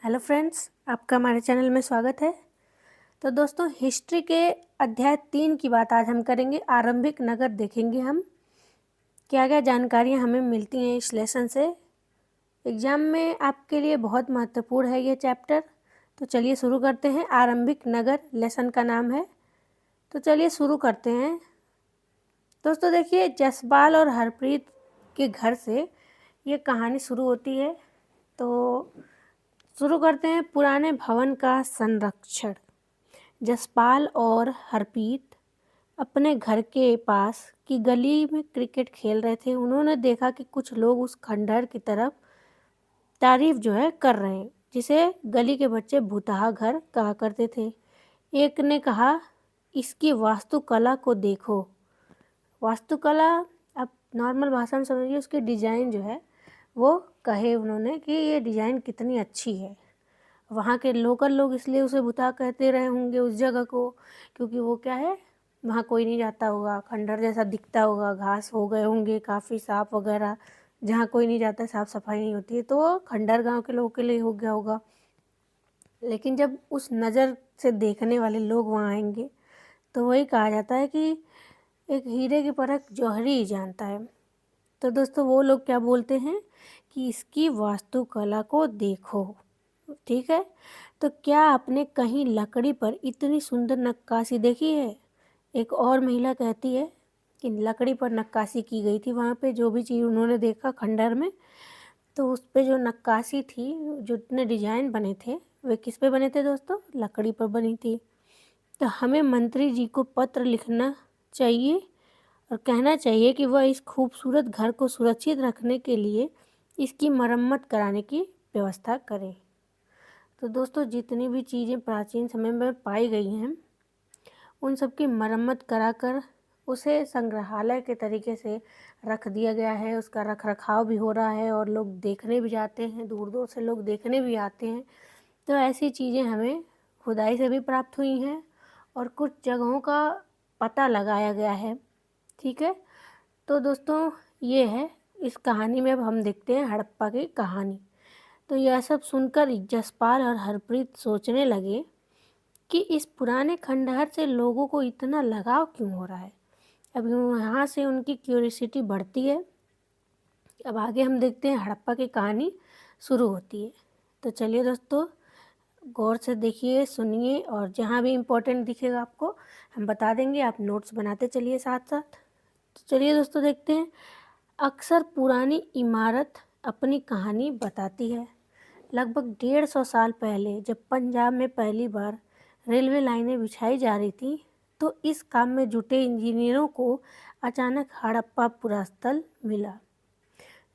Hello friends, आपका हमारे channel में स्वागत है। तो दोस्तों, हिस्ट्री के अध्याय 3 की बात आज हम करेंगे। आरंभिक नगर देखेंगे हम, क्या क्या जानकारियाँ हमें मिलती हैं इस लेसन से। एग्ज़ाम में आपके लिए बहुत महत्वपूर्ण है ये चैप्टर। तो चलिए शुरू करते हैं। आरंभिक नगर लेसन का नाम है। तो चलिए शुरू करते हैं। दोस्तों देखिए, जसपाल और हरप्रीत के घर से ये कहानी शुरू होती है। तो शुरू करते हैं। पुराने भवन का संरक्षण। जसपाल और हरप्रीत अपने घर के पास की गली में क्रिकेट खेल रहे थे। उन्होंने देखा कि कुछ लोग उस खंडहर की तरफ तारीफ कर रहे हैं, जिसे गली के बच्चे भूतहा घर कहा करते थे। एक ने कहा, इसकी वास्तुकला को देखो। वास्तुकला आप नॉर्मल भाषा में समझिए, उसकी डिज़ाइन वो कहे उन्होंने कि ये डिज़ाइन कितनी अच्छी है। वहाँ के लोकल लोग इसलिए उसे भूतहा कहते रहे होंगे उस जगह को, क्योंकि वो क्या है, वहाँ कोई नहीं जाता होगा, खंडहर जैसा दिखता होगा, घास हो गए होंगे काफ़ी साफ वगैरह, जहाँ कोई नहीं जाता, साफ सफाई नहीं होती है, तो वो खंडहर गांव के लोगों के लिए हो गया होगा। लेकिन जब उस नज़र से देखने वाले लोग वहाँ आएंगे तो वही कहा जाता है कि एक हीरे की परख जौहरी ही जानता है। तो दोस्तों, वो लोग क्या बोलते हैं कि इसकी वास्तुकला को देखो। ठीक है, तो क्या आपने कहीं लकड़ी पर इतनी सुंदर नक्काशी देखी है? एक और महिला कहती है कि लकड़ी पर नक्काशी की गई थी। वहाँ पे जो भी चीज़ उन्होंने देखा खंडहर में, तो उस पे जो नक्काशी थी, जो इतने डिजाइन बने थे, वे किस पे बने थे दोस्तों? लकड़ी पर बनी थी। तो हमें मंत्री जी को पत्र लिखना चाहिए और कहना चाहिए कि वह इस खूबसूरत घर को सुरक्षित रखने के लिए इसकी मरम्मत कराने की व्यवस्था करें। तो दोस्तों, जितनी भी चीज़ें प्राचीन समय में पाई गई हैं, उन सब की मरम्मत कराकर उसे संग्रहालय के तरीके से रख दिया गया है। उसका रख रखाव भी हो रहा है और लोग देखने भी जाते हैं, दूर दूर से लोग देखने भी आते हैं। तो ऐसी चीज़ें हमें खुदाई से भी प्राप्त हुई हैं और कुछ जगहों का पता लगाया गया है। ठीक है, तो दोस्तों ये है, इस कहानी में अब हम देखते हैं हड़प्पा की कहानी। तो यह सब सुनकर जसपाल और हरप्रीत सोचने लगे कि इस पुराने खंडहर से लोगों को इतना लगाव क्यों हो रहा है। अब यहाँ से उनकी क्यूरियोसिटी बढ़ती है। अब आगे हम देखते हैं, हड़प्पा की कहानी शुरू होती है। तो चलिए दोस्तों, गौर से देखिए, सुनिए, और जहाँ भी इम्पोर्टेंट दिखेगा आपको हम बता देंगे, आप नोट्स बनाते चलिए साथ साथ। तो चलिए दोस्तों, देखते हैं। अक्सर पुरानी इमारत अपनी कहानी बताती है। लगभग 150 साल पहले जब पंजाब में पहली बार रेलवे लाइनें बिछाई जा रही थी, तो इस काम में जुटे इंजीनियरों को अचानक हड़प्पा पुरास्थल मिला,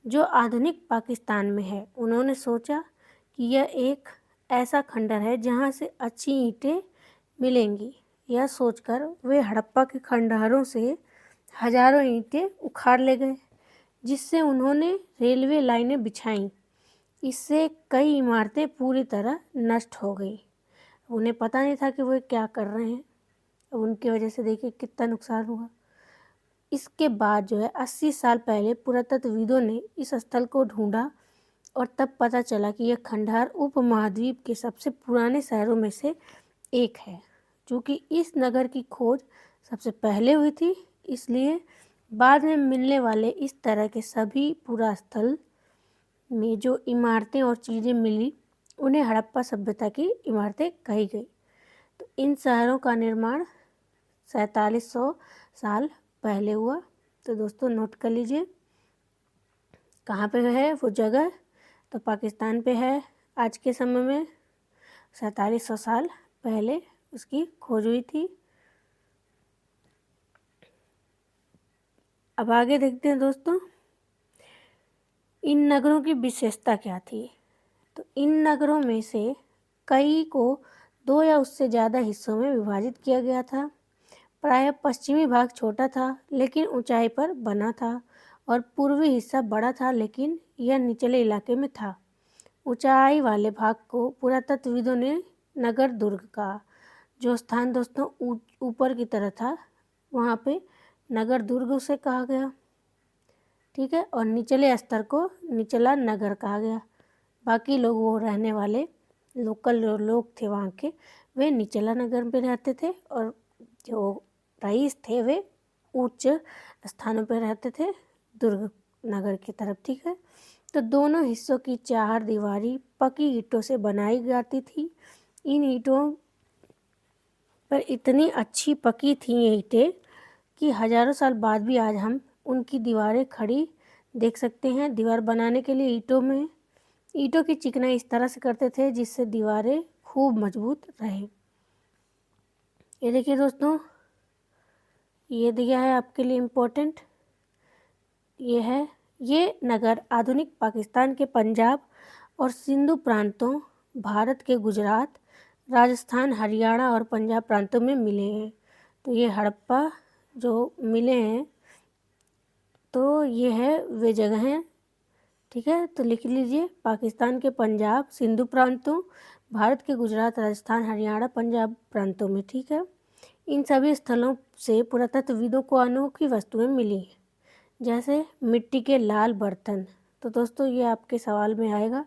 जो आधुनिक पाकिस्तान में है। उन्होंने सोचा कि यह एक ऐसा खंडहर है जहां से अच्छी ईंटें मिलेंगी। यह सोचकर वे हड़प्पा के खंडहरों से हजारों ईंटें उखाड़ ले गए, जिससे उन्होंने रेलवे लाइनें बिछाईं। इससे कई इमारतें पूरी तरह नष्ट हो गई। उन्हें पता नहीं था कि वो क्या कर रहे हैं। अब उनकी वजह से देखिए कितना नुकसान हुआ। इसके बाद 80 साल पहले पुरातत्वविदों ने इस स्थल को ढूंढा और तब पता चला कि यह खंडहर उपमहाद्वीप के सबसे पुराने शहरों में से एक है। चूँकि इस नगर की खोज सबसे पहले हुई थी, इसलिए बाद में मिलने वाले इस तरह के सभी पुरास्थल में जो इमारतें और चीज़ें मिली, उन्हें हड़प्पा सभ्यता की इमारतें कही गई। तो इन शहरों का निर्माण 4700 साल पहले हुआ। तो दोस्तों नोट कर लीजिए, कहाँ पे है वो जगह? तो पाकिस्तान पे है। आज के समय में 4700 साल पहले उसकी खोज हुई थी। अब आगे देखते हैं दोस्तों, इन नगरों की विशेषता क्या थी। तो इन नगरों में से कई को 2 या उससे ज़्यादा हिस्सों में विभाजित किया गया था। प्रायः पश्चिमी भाग छोटा था लेकिन ऊंचाई पर बना था, और पूर्वी हिस्सा बड़ा था लेकिन यह निचले इलाके में था। ऊंचाई वाले भाग को पुरातत्वविदों ने नगर दुर्ग कहा। जो स्थान दोस्तों ऊपर की तरह था, वहाँ पे नगर दुर्ग उसे कहा गया। ठीक है, और निचले स्तर को निचला नगर कहा गया। बाकी लोग वो रहने वाले लोकल लोग थे वहाँ के, वे निचला नगर पे रहते थे और जो रईस थे वे उच्च स्थानों पर रहते थे, दुर्ग नगर की तरफ। ठीक है, तो दोनों हिस्सों की चार दीवारी पकी ईंटों से बनाई जाती थी। इन ईंटों पर इतनी अच्छी पकी थी ये ईंटें कि हजारों साल बाद भी आज हम उनकी दीवारें खड़ी देख सकते हैं। दीवार बनाने के लिए ईंटों की चिकनाई इस तरह से करते थे जिससे दीवारें खूब मजबूत रहे। ये देखिए दोस्तों, ये दिया है आपके लिए इम्पोर्टेंट। ये नगर आधुनिक पाकिस्तान के पंजाब और सिंधु प्रांतों, भारत के गुजरात, राजस्थान, हरियाणा और पंजाब प्रांतों में मिले हैं। तो ये हड़प्पा जो मिले हैं, तो ये है वे जगह हैं। ठीक है, तो लिख लीजिए, पाकिस्तान के पंजाब, सिंधु प्रांतों, भारत के गुजरात, राजस्थान, हरियाणा, पंजाब प्रांतों में। ठीक है, इन सभी स्थलों से पुरातत्वविदों को अनोखी वस्तुएं मिली हैं, जैसे मिट्टी के लाल बर्तन। तो दोस्तों ये आपके सवाल में आएगा,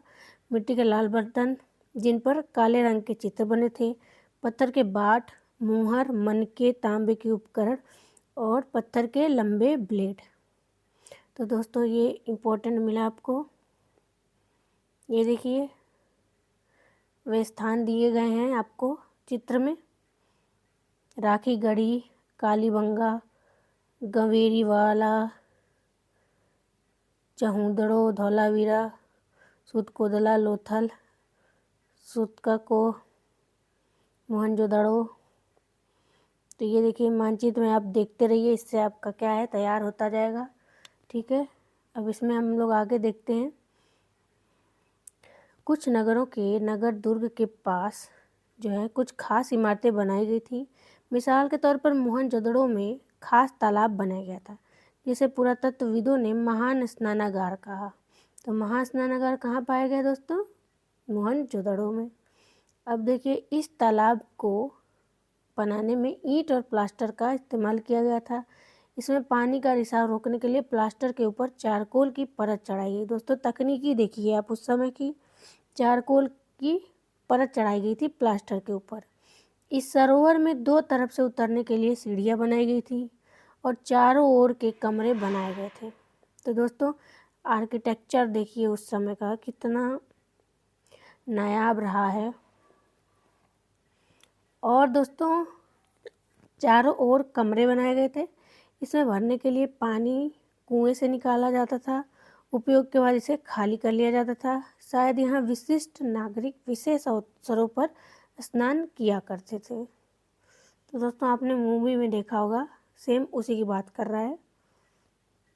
मिट्टी के लाल बर्तन जिन पर काले रंग के चित्र बने थे, पत्थर के बाट, मुहर, मनके, तांबे के उपकरण और पत्थर के लंबे ब्लेड। तो दोस्तों ये इम्पोर्टेंट मिला आपको। ये देखिए, वे स्थान दिए गए हैं आपको चित्र में। राखी गढ़ी, कालीबंगा, गंवेरीवाला, चहूदड़ो, धौलावीरा, सुतकोदला, लोथल, सुतकाको, मोहनजोदड़ो। तो ये देखिए मानचित्र में आप देखते रहिए, इससे आपका क्या है तैयार होता जाएगा। ठीक है, अब इसमें हम लोग आगे देखते हैं। कुछ नगरों के नगर दुर्ग के पास जो है कुछ खास इमारतें बनाई गई थी। मिसाल के तौर पर मोहनजोदड़ो में खास तालाब बनाया गया था जिसे पुरातत्वविदों ने महान स्नानागार कहा। तो महान स्नानागार कहाँ पाया गया दोस्तों? मोहनजोदड़ो में। अब देखिए, इस तालाब को बनाने में ईंट और प्लास्टर का इस्तेमाल किया गया था। इसमें पानी का रिसाव रोकने के लिए प्लास्टर के ऊपर चारकोल की परत चढ़ाई गई। दोस्तों तकनीकी देखिए आप, उस समय की चारकोल की परत चढ़ाई गई थी प्लास्टर के ऊपर। इस सरोवर में दो तरफ से उतरने के लिए सीढ़ियाँ बनाई गई थी और चारों ओर के कमरे बनाए गए थे। तो दोस्तों आर्किटेक्चर देखिए उस समय का कितना नायाब रहा है। और दोस्तों चारों ओर कमरे बनाए गए थे। इसमें भरने के लिए पानी कुएं से निकाला जाता था। उपयोग के बाद इसे खाली कर लिया जाता था। शायद यहाँ विशिष्ट नागरिक विशेष अवसरों पर स्नान किया करते थे। तो दोस्तों आपने मूवी में देखा होगा, सेम उसी की बात कर रहा है।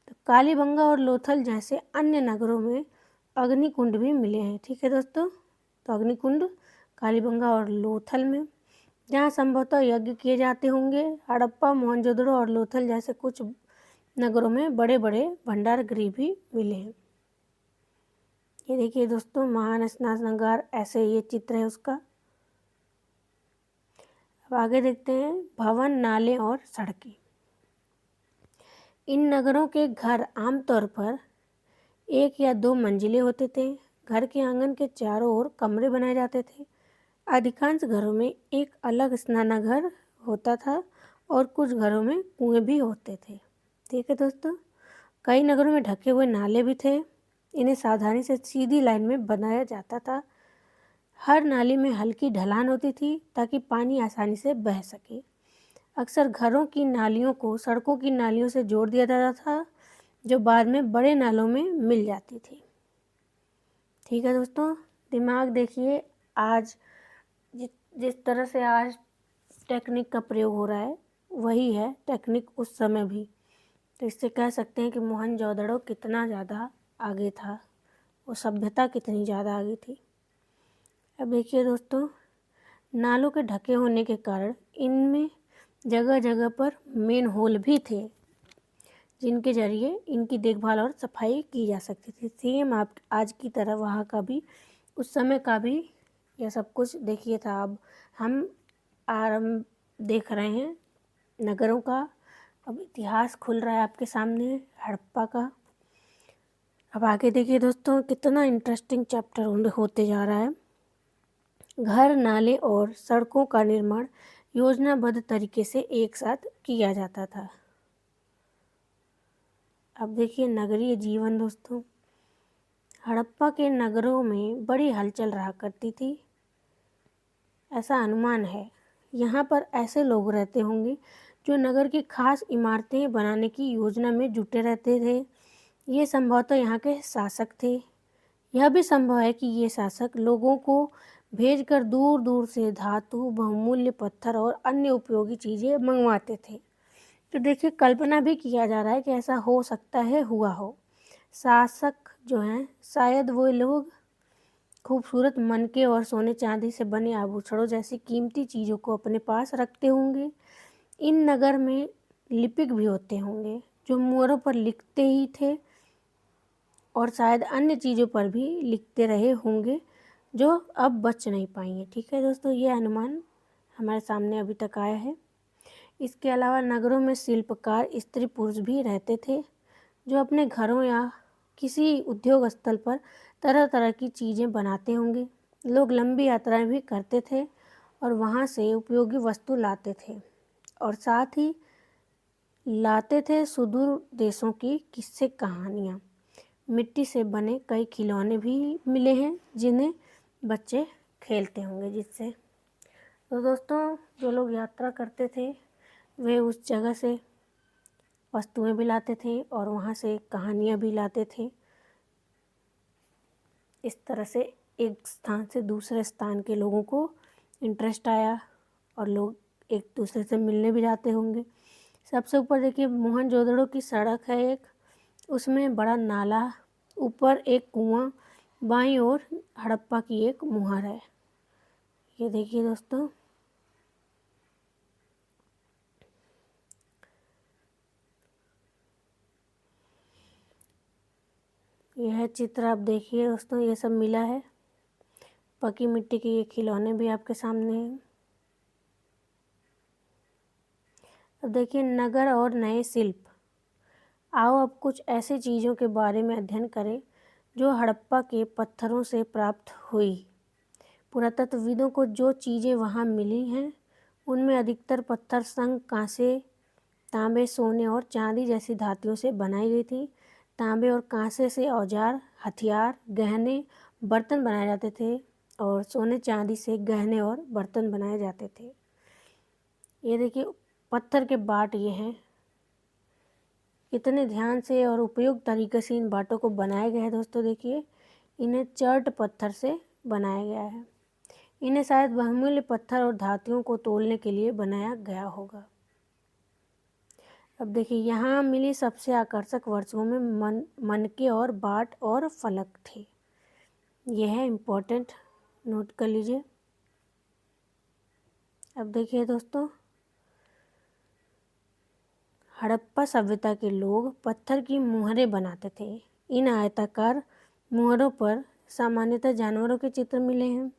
तो कालीबंगा और लोथल जैसे अन्य नगरों में अग्निकुंड भी मिले हैं। ठीक है दोस्तों, तो अग्निकुंड कालीबंगा और लोथल में, जहाँ संभवतः यज्ञ किए जाते होंगे। हड़प्पा, मोहनजोदड़ो और लोथल जैसे कुछ नगरों में बड़े बड़े भंडार गृह भी मिले हैं। ये देखिए दोस्तों, महान स्नानागार, ऐसे ये चित्र है उसका। अब आगे देखते हैं भवन, नाले और सड़कें। इन नगरों के घर आमतौर पर एक या दो मंजिले होते थे। घर के आंगन के चारों ओर कमरे बनाए जाते थे। अधिकांश घरों में एक अलग स्नानागार होता था और कुछ घरों में कुएं भी होते थे। ठीक है दोस्तों, कई नगरों में ढके हुए नाले भी थे। इन्हें सावधानी से सीधी लाइन में बनाया जाता था। हर नाली में हल्की ढलान होती थी ताकि पानी आसानी से बह सके। अक्सर घरों की नालियों को सड़कों की नालियों से जोड़ दिया जाता था, जो बाद में बड़े नालों में मिल जाती थी। ठीक है दोस्तों, दिमाग देखिए, आज जिस तरह से आज टेक्निक का प्रयोग हो रहा है वही है टेक्निक उस समय भी। तो इससे कह सकते हैं कि मोहनजोदड़ो कितना ज़्यादा आगे था, वो सभ्यता कितनी ज़्यादा आगे थी। अब देखिए दोस्तों, नालों के ढके होने के कारण इनमें जगह जगह पर मेन होल भी थे, जिनके जरिए इनकी देखभाल और सफाई की जा सकती थी। सेम आप आज की तरह वहाँ का भी, उस समय का भी यह सब कुछ देखिए था। अब हम आरंभ देख रहे हैं नगरों का, अब इतिहास खुल रहा है आपके सामने हड़प्पा का। अब आगे देखिए दोस्तों, कितना इंटरेस्टिंग चैप्टर होते जा रहा है। घर, नाले और सड़कों का निर्माण योजनाबद्ध तरीके से एक साथ किया जाता था। अब देखिए नगरीय जीवन दोस्तों। हड़प्पा के नगरों में बड़ी हलचल रहा करती थी, ऐसा अनुमान है। यहाँ पर ऐसे लोग रहते होंगे जो नगर की खास इमारतें बनाने की योजना में जुटे रहते थे। ये संभवतः यहाँ के शासक थे। यह भी संभव है कि ये शासक लोगों को भेजकर दूर दूर से धातु, बहुमूल्य पत्थर और अन्य उपयोगी चीज़ें मंगवाते थे। तो देखिए कल्पना भी किया जा रहा है कि ऐसा हो सकता है, हुआ हो। शासक जो हैं शायद वो लोग खूबसूरत मनके और सोने चांदी से बने आभूषणों जैसी कीमती चीज़ों को अपने पास रखते होंगे। इन नगर में लिपिक भी होते होंगे जो मोहरों पर लिखते ही थे और शायद अन्य चीज़ों पर भी लिखते रहे होंगे जो अब बच नहीं पाएंगे। ठीक है दोस्तों, ये अनुमान हमारे सामने अभी तक आया है। इसके अलावा नगरों में शिल्पकार स्त्री पुरुष भी रहते थे जो अपने घरों या किसी उद्योग स्थल पर तरह तरह की चीज़ें बनाते होंगे। लोग लंबी यात्राएं भी करते थे और वहाँ से उपयोगी वस्तु लाते थे और साथ ही लाते थे सुदूर देशों की किस्से कहानियाँ। मिट्टी से बने कई खिलौने भी मिले हैं जिन्हें बच्चे खेलते होंगे जिससे। तो दोस्तों जो लोग यात्रा करते थे वे उस जगह से वस्तुएं भी लाते थे और वहाँ से कहानियाँ भी लाते थे। इस तरह से एक स्थान से दूसरे स्थान के लोगों को इंटरेस्ट आया और लोग एक दूसरे से मिलने भी जाते होंगे। सबसे ऊपर देखिए मोहनजोदड़ो की सड़क है एक, उसमें बड़ा नाला, ऊपर एक कुआं, बाईं ओर हड़प्पा की एक मुहर है। ये देखिए दोस्तों। यह चित्र आप देखिए दोस्तों, ये सब मिला है। पकी मिट्टी के ये खिलौने भी आपके सामने हैं। अब देखिए नगर और नए शिल्प। आओ अब कुछ ऐसी चीज़ों के बारे में अध्ययन करें जो हड़प्पा के पत्थरों से प्राप्त हुई। पुरातत्वविदों को जो चीज़ें वहाँ मिली हैं उनमें अधिकतर पत्थर संग कांसे, तांबे, सोने और चांदी जैसी धातुओं से बनाई गई थी। तांबे और कांसे से औजार, हथियार, गहने, बर्तन बनाए जाते थे और सोने चांदी से गहने और बर्तन बनाए जाते थे। ये देखिए पत्थर के बाट ये हैं। कितने ध्यान से और उपयुक्त तरीके से इन बाटों को बनाया गया है दोस्तों। देखिए इन्हें चर्ट पत्थर से बनाया गया है। इन्हें शायद बहुमूल्य पत्थर और धातुओं को तोलने के लिए बनाया गया होगा। अब देखिए यहाँ मिली सबसे आकर्षक वस्तुओं में मनके और बाट और फलक थे। यह है इम्पोर्टेंट, नोट कर लीजिए। अब देखिए दोस्तों हड़प्पा सभ्यता के लोग पत्थर की मुहरें बनाते थे। इन आयताकार मुहरों पर सामान्यतः जानवरों के चित्र मिले हैं।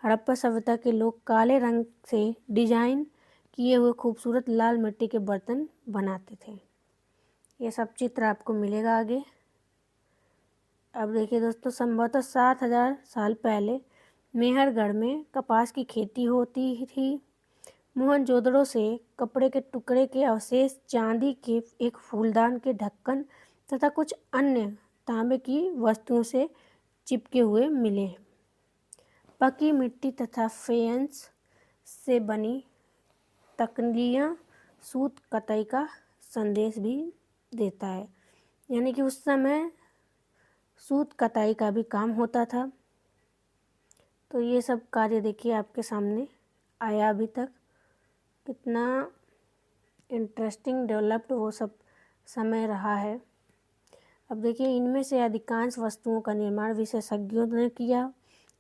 हड़प्पा सभ्यता के लोग काले रंग से डिजाइन किए हुए खूबसूरत लाल मिट्टी के बर्तन बनाते थे। ये सब चित्र आपको मिलेगा आगे। अब देखिए दोस्तों संभवतः 7000 साल पहले मेहरगढ़ में कपास की खेती होती थी। मोहनजोदड़ो से कपड़े के टुकड़े के अवशेष, चांदी के एक फूलदान के ढक्कन तथा कुछ अन्य तांबे की वस्तुओं से चिपके हुए मिले हैं। पकी मिट्टी तथा फेयंस से बनी तकलियाँ सूत कताई का संदेश भी देता है, यानी कि उस समय सूत कताई का भी काम होता था। तो ये सब कार्य देखिए आपके सामने आया अभी तक। कितना इंटरेस्टिंग डेवलप्ड वो सब समय रहा है। अब देखिए इनमें से अधिकांश वस्तुओं का निर्माण विशेषज्ञों ने किया।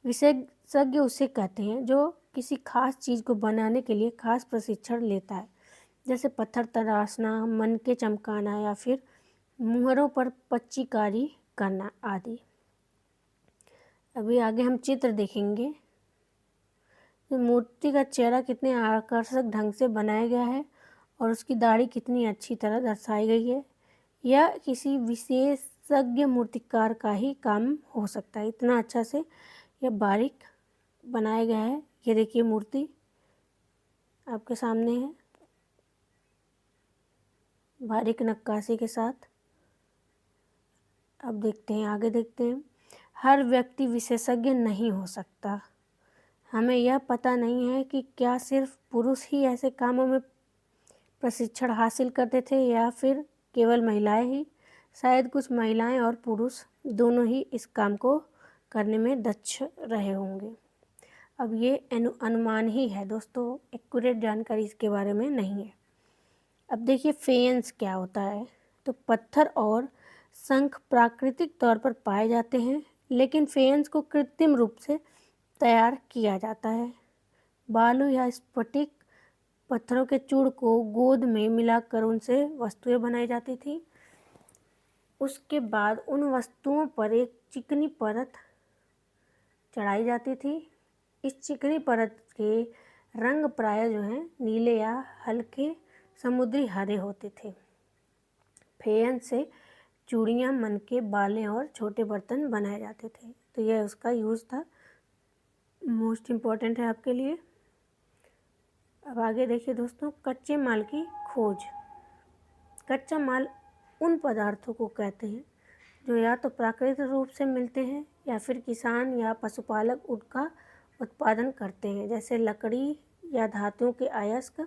विशेषज्ञ उसे कहते हैं जो किसी खास चीज़ को बनाने के लिए खास प्रशिक्षण लेता है, जैसे पत्थर तराशना, मनके चमकाना या फिर मुहरों पर पच्चीकारी करना आदि। अभी आगे हम चित्र देखेंगे। मूर्ति का चेहरा कितने आकर्षक ढंग से बनाया गया है और उसकी दाढ़ी कितनी अच्छी तरह दर्शाई गई है। यह किसी विशेषज्ञ मूर्तिकार का ही काम हो सकता है, इतना अच्छा से यह बारीक बनाया गया है। ये देखिए मूर्ति आपके सामने है, बारीक नक्काशी के साथ। अब देखते हैं, आगे देखते हैं। हर व्यक्ति विशेषज्ञ नहीं हो सकता। हमें यह पता नहीं है कि क्या सिर्फ पुरुष ही ऐसे कामों में प्रशिक्षण हासिल करते थे या फिर केवल महिलाएं ही। शायद कुछ महिलाएं और पुरुष दोनों ही इस काम को करने में दक्ष रहे होंगे। अब ये अनुमान ही है दोस्तों, एक्यूरेट जानकारी इसके बारे में नहीं है। अब देखिए फेयंस क्या होता है। तो पत्थर और शंख प्राकृतिक तौर पर पाए जाते हैं, लेकिन फेयंस को कृत्रिम रूप से तैयार किया जाता है। बालू या स्फटिक पत्थरों के चूड़ को गोंद में मिलाकर उनसे वस्तुएं बनाई जाती थी। उसके बाद उन वस्तुओं पर एक चिकनी परत चढ़ाई जाती थी। इस चिकनी परत के रंग प्रायः जो हैं नीले या हल्के समुद्री हरे होते थे। फेयंस से चूड़ियाँ, मनके, बालें और छोटे बर्तन बनाए जाते थे। तो यह उसका यूज़ था, मोस्ट इम्पॉर्टेंट है आपके लिए। अब आगे देखिए दोस्तों, कच्चे माल की खोज। कच्चा माल उन पदार्थों को कहते हैं जो या तो प्राकृतिक रूप से मिलते हैं या फिर किसान या पशुपालक उनका उत्पादन करते हैं, जैसे लकड़ी या धातुओं के अयस्क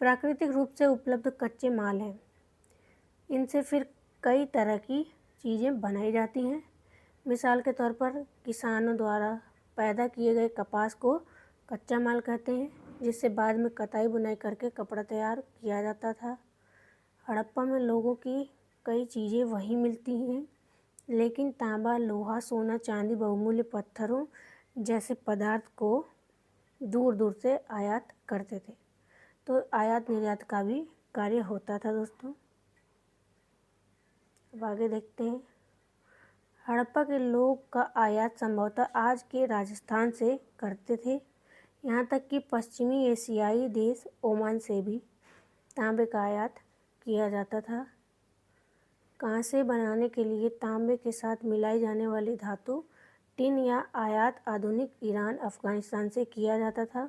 प्राकृतिक रूप से उपलब्ध कच्चे माल हैं। इनसे फिर कई तरह की चीज़ें बनाई जाती हैं। मिसाल के तौर पर किसानों द्वारा पैदा किए गए कपास को कच्चा माल कहते हैं, जिससे बाद में कताई बुनाई करके कपड़ा तैयार किया जाता था। हड़प्पा में लोगों की कई चीज़ें वहीं मिलती हैं, लेकिन तांबा, लोहा, सोना, चांदी, बहुमूल्य पत्थरों जैसे पदार्थ को दूर दूर से आयात करते थे। तो आयात निर्यात का भी कार्य होता था दोस्तों। अब आगे देखते हैं। हड़प्पा के लोग का आयात संभवतः आज के राजस्थान से करते थे। यहाँ तक कि पश्चिमी एशियाई देश ओमान से भी तांबे का आयात किया जाता था। कांसे बनाने के लिए तांबे के साथ मिलाई जाने वाली धातु टिन या आयात आधुनिक ईरान, अफगानिस्तान से किया जाता था।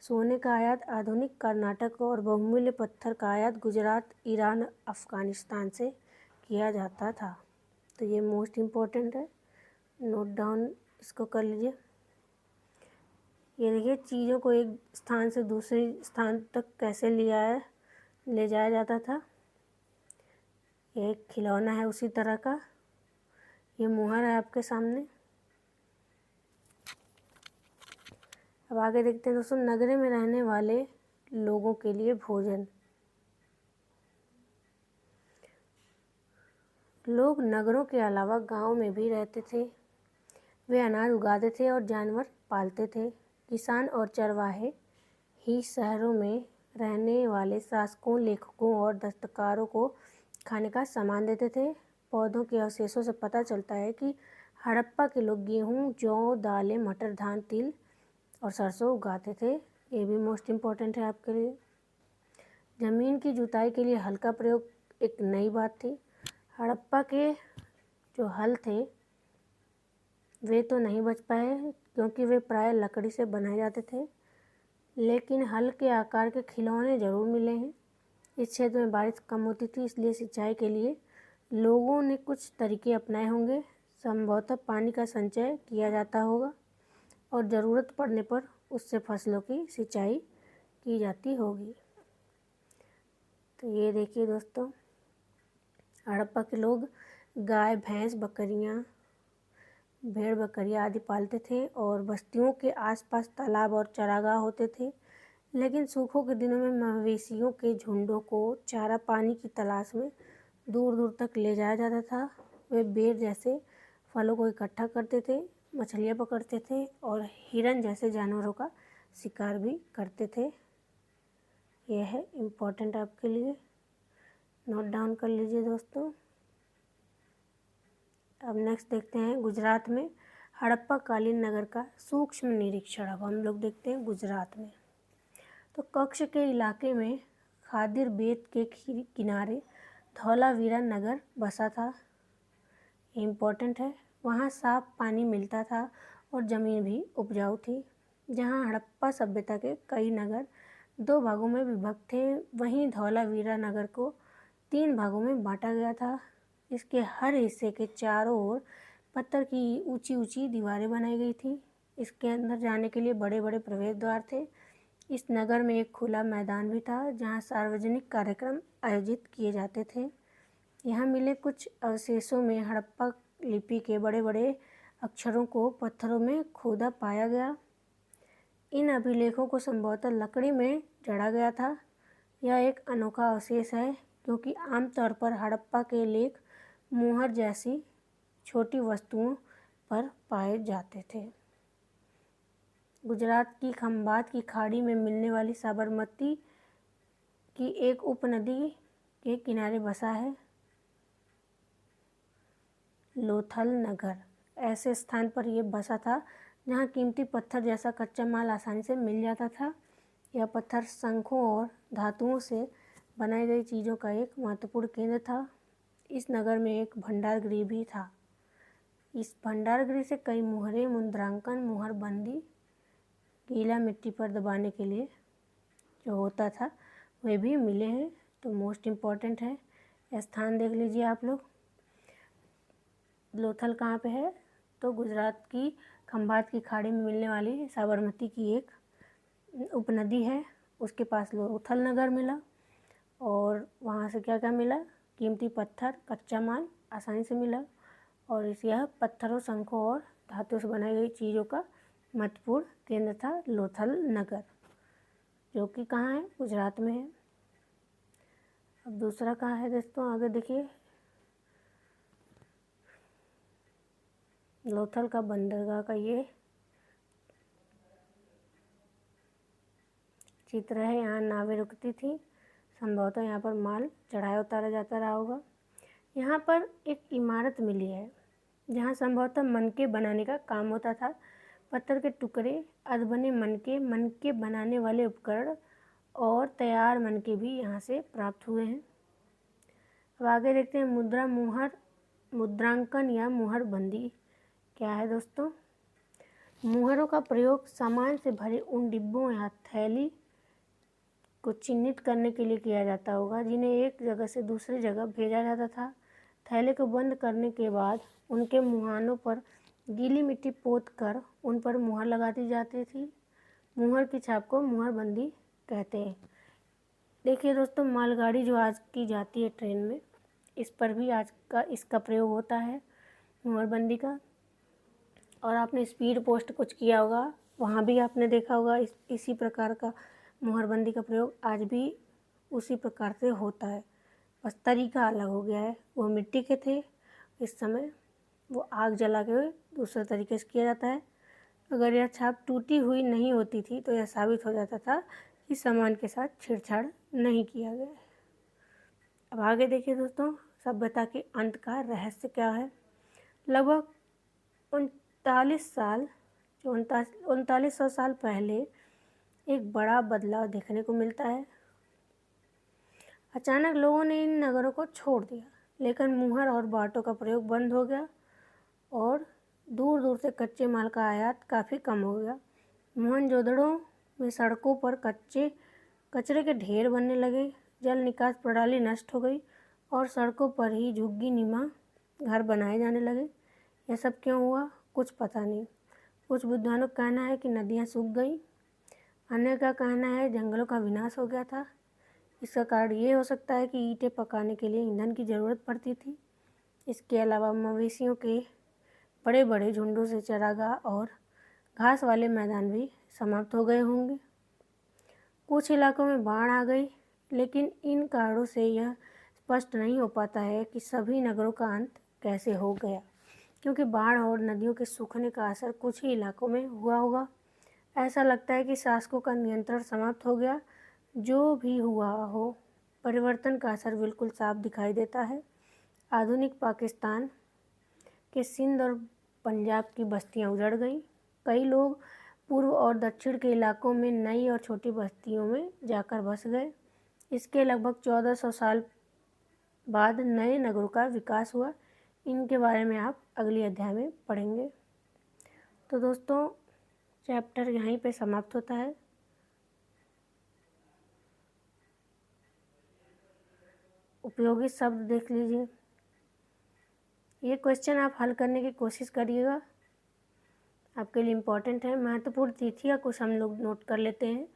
सोने का आयात आधुनिक कर्नाटक और बहुमूल्य पत्थर का आयात गुजरात, ईरान, अफगानिस्तान से किया जाता था। तो ये मोस्ट इम्पोर्टेंट है, नोट डाउन इसको कर लीजिए। ये देखिए चीज़ों को एक स्थान से दूसरे स्थान तक कैसे ले जाया जाता था। एक खिलौना है उसी तरह का, ये मुहर है आपके सामने। अब आगे देखते हैं दोस्तों, नगरे में रहने वाले लोगों के लिए भोजन। लोग नगरों के अलावा गांव में भी रहते थे। वे अनाज उगाते थे और जानवर पालते थे। किसान और चरवाहे ही शहरों में रहने वाले शासकों, लेखकों और दस्तकारों को खाने का सामान देते थे। पौधों के अवशेषों से पता चलता है कि हड़प्पा के लोग गेहूँ, जौ, दालें, मटर, धान, तिल और सरसों उगाते थे। ये भी मोस्ट इम्पॉर्टेंट है आपके लिए। ज़मीन की जुताई के लिए हल का प्रयोग एक नई बात थी। हड़प्पा के जो हल थे वे तो नहीं बच पाए, क्योंकि वे प्राय लकड़ी से बनाए जाते थे, लेकिन हल के आकार के खिलौने ज़रूर मिले हैं। इस क्षेत्र में बारिश कम होती थी, इसलिए सिंचाई के लिए लोगों ने कुछ तरीके अपनाए होंगे। संभवतः पानी का संचय किया जाता होगा और ज़रूरत पड़ने पर उससे फसलों की सिंचाई की जाती होगी। तो ये देखिए दोस्तों, हड़प्पा के लोग गाय, भैंस, बकरियां, भेड़ बकरियां आदि पालते थे और बस्तियों के आसपास तालाब और चरागाह होते थे। लेकिन सूखों के दिनों में मवेशियों के झुंडों को चारा पानी की तलाश में दूर दूर तक ले जाया जाता था। वे बेर जैसे फलों को इकट्ठा करते थे, मछलियाँ पकड़ते थे और हिरन जैसे जानवरों का शिकार भी करते थे। यह है इम्पोर्टेंट आपके लिए, नोट डाउन कर लीजिए दोस्तों। अब नेक्स्ट देखते हैं गुजरात में हड़प्पा कालीन नगर का सूक्ष्म निरीक्षण। अब हम लोग देखते हैं गुजरात में। तो कच्छ के इलाके में खादिर बेत के किनारे धौलावीरा नगर बसा था। इम्पोर्टेंट है। वहाँ साफ पानी मिलता था और ज़मीन भी उपजाऊ थी। जहाँ हड़प्पा सभ्यता के कई नगर 2 भागों में विभक्त थे, वहीं धौलावीरा नगर को 3 भागों में बांटा गया था। इसके हर हिस्से के चारों ओर पत्थर की ऊंची ऊंची दीवारें बनाई गई थी। इसके अंदर जाने के लिए बड़े बड़े प्रवेश द्वार थे। इस नगर में एक खुला मैदान भी था जहाँ सार्वजनिक कार्यक्रम आयोजित किए जाते थे। यहाँ मिले कुछ अवशेषों में हड़प्पा लिपि के बड़े बड़े अक्षरों को पत्थरों में खोदा पाया गया। इन अभिलेखों को संभवतः लकड़ी में जड़ा गया था। यह एक अनोखा अवशेष है क्योंकि आमतौर पर हड़प्पा के लेख मुहर जैसी छोटी वस्तुओं पर पाए जाते थे। गुजरात की खंभात की खाड़ी में मिलने वाली साबरमती की एक उपनदी के किनारे बसा है लोथल नगर। ऐसे स्थान पर यह बसा था जहाँ कीमती पत्थर जैसा कच्चा माल आसानी से मिल जाता था। यह पत्थर शंखों और धातुओं से बनाई गई चीज़ों का एक महत्वपूर्ण केंद्र था। इस नगर में एक भंडारगृह भी था। इस भंडारगृह से कई मुहरें, मुद्रांकन, मुहरबंदी गीला मिट्टी पर दबाने के लिए जो होता था वे भी मिले हैं। तो मोस्ट इम्पॉर्टेंट है, यह स्थान देख लीजिए आप लोग। लोथल कहाँ पे है? तो गुजरात की खंभात की खाड़ी में मिलने वाली साबरमती की एक उपनदी है, उसके पास लोथल नगर मिला। और वहाँ से क्या क्या मिला? कीमती पत्थर, कच्चा माल आसानी से मिला। और यह पत्थरों, शंखों और धातु से बनाई गई चीज़ों का महत्वपूर्ण केंद्र था लोथल नगर, जो कि कहाँ है? गुजरात में है। अब दूसरा कहाँ है दोस्तों? आगे देखिए, लोथल का बंदरगाह का ये चित्र है। यहाँ नावें रुकती थी, संभवतः यहाँ पर माल चढ़ाया उतारा जाता रहा होगा। यहाँ पर एक इमारत मिली है जहाँ संभवतः मनके बनाने का काम होता था। पत्थर के टुकड़े, अधबने मनके बनाने वाले उपकरण और तैयार मनके भी यहाँ से प्राप्त हुए हैं। अब आगे देखते हैं मुद्रा, मुहर, मुद्रांकन या मुहरबंदी क्या है दोस्तों? मुहरों का प्रयोग सामान से भरे उन डिब्बों या थैली को चिन्हित करने के लिए किया जाता होगा जिन्हें एक जगह से दूसरी जगह भेजा जाता था। थैले को बंद करने के बाद उनके मुहानों पर गीली मिट्टी पोत कर उन पर मुहर लगा दी जाती थी। मुहर की छाप को मुहरबंदी कहते हैं। देखिए दोस्तों, मालगाड़ी जो आज की जाती है ट्रेन में, इस पर भी आज का इसका प्रयोग होता है मुहरबंदी का। और आपने स्पीड पोस्ट कुछ किया होगा, वहाँ भी आपने देखा होगा इसी प्रकार का मुहरबंदी का प्रयोग आज भी उसी प्रकार से होता है, बस तरीका अलग हो गया है। वो मिट्टी के थे, इस समय वो आग जला के दूसरे तरीके से किया जाता है। अगर यह छाप टूटी हुई नहीं होती थी तो यह साबित हो जाता था कि सामान के साथ छेड़छाड़ नहीं किया गया है। अब आगे देखिए दोस्तों, सभ्यता के अंत का रहस्य क्या है? लगभग 3900 साल पहले एक बड़ा बदलाव देखने को मिलता है। अचानक लोगों ने इन नगरों को छोड़ दिया, लेकिन मुहर और बाटों का प्रयोग बंद हो गया और दूर दूर से कच्चे माल का आयात काफ़ी कम हो गया। मोहनजोदड़ो में सड़कों पर कचरे के ढेर बनने लगे, जल निकास प्रणाली नष्ट हो गई और सड़कों पर ही झुग्गी नुमा घर बनाए जाने लगे। यह सब क्यों हुआ? कुछ पता नहीं। कुछ विद्वानों का कहना है कि नदियाँ सूख गई, अन्य का कहना है जंगलों का विनाश हो गया था। इसका कारण ये हो सकता है कि ईंटें पकाने के लिए ईंधन की ज़रूरत पड़ती थी। इसके अलावा मवेशियों के बड़े बड़े झुंडों से चरागाह और घास वाले मैदान भी समाप्त हो गए होंगे। कुछ इलाकों में बाढ़ आ गई, लेकिन इन कारणों से यह स्पष्ट नहीं हो पाता है कि सभी नगरों का अंत कैसे हो गया, क्योंकि बाढ़ और नदियों के सूखने का असर कुछ ही इलाकों में हुआ होगा। ऐसा लगता है कि शासकों का नियंत्रण समाप्त हो गया। जो भी हुआ हो, परिवर्तन का असर बिल्कुल साफ दिखाई देता है। आधुनिक पाकिस्तान के सिंध और पंजाब की बस्तियां उजड़ गईं। कई लोग पूर्व और दक्षिण के इलाकों में नई और छोटी बस्तियों में जाकर बस गए। इसके लगभग 1400 साल बाद नए नगरों का विकास हुआ। इनके बारे में आप अगली अध्याय में पढ़ेंगे। तो दोस्तों चैप्टर यहीं पे समाप्त होता है। उपयोगी शब्द देख लीजिए। ये क्वेश्चन आप हल करने की कोशिश करिएगा, आपके लिए इम्पोर्टेंट है। महत्वपूर्ण तिथियाँ कुछ हम लोग नोट कर लेते हैं।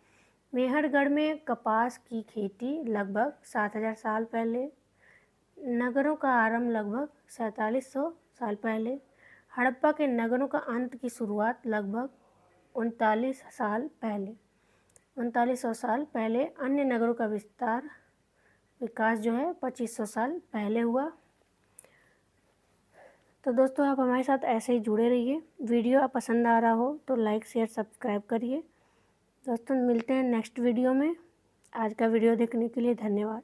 मेहरगढ़ में कपास की खेती लगभग 7000 साल पहले। नगरों का आरंभ लगभग 4700 साल पहले। हड़प्पा के नगरों का अंत की शुरुआत लगभग 39 साल पहले, 3900 साल पहले। अन्य नगरों का विकास जो है 2500 साल पहले हुआ। तो दोस्तों आप हमारे साथ ऐसे ही जुड़े रहिए। वीडियो आप पसंद आ रहा हो तो लाइक शेयर सब्सक्राइब करिए। दोस्तों मिलते हैं नेक्स्ट वीडियो में। आज का वीडियो देखने के लिए धन्यवाद।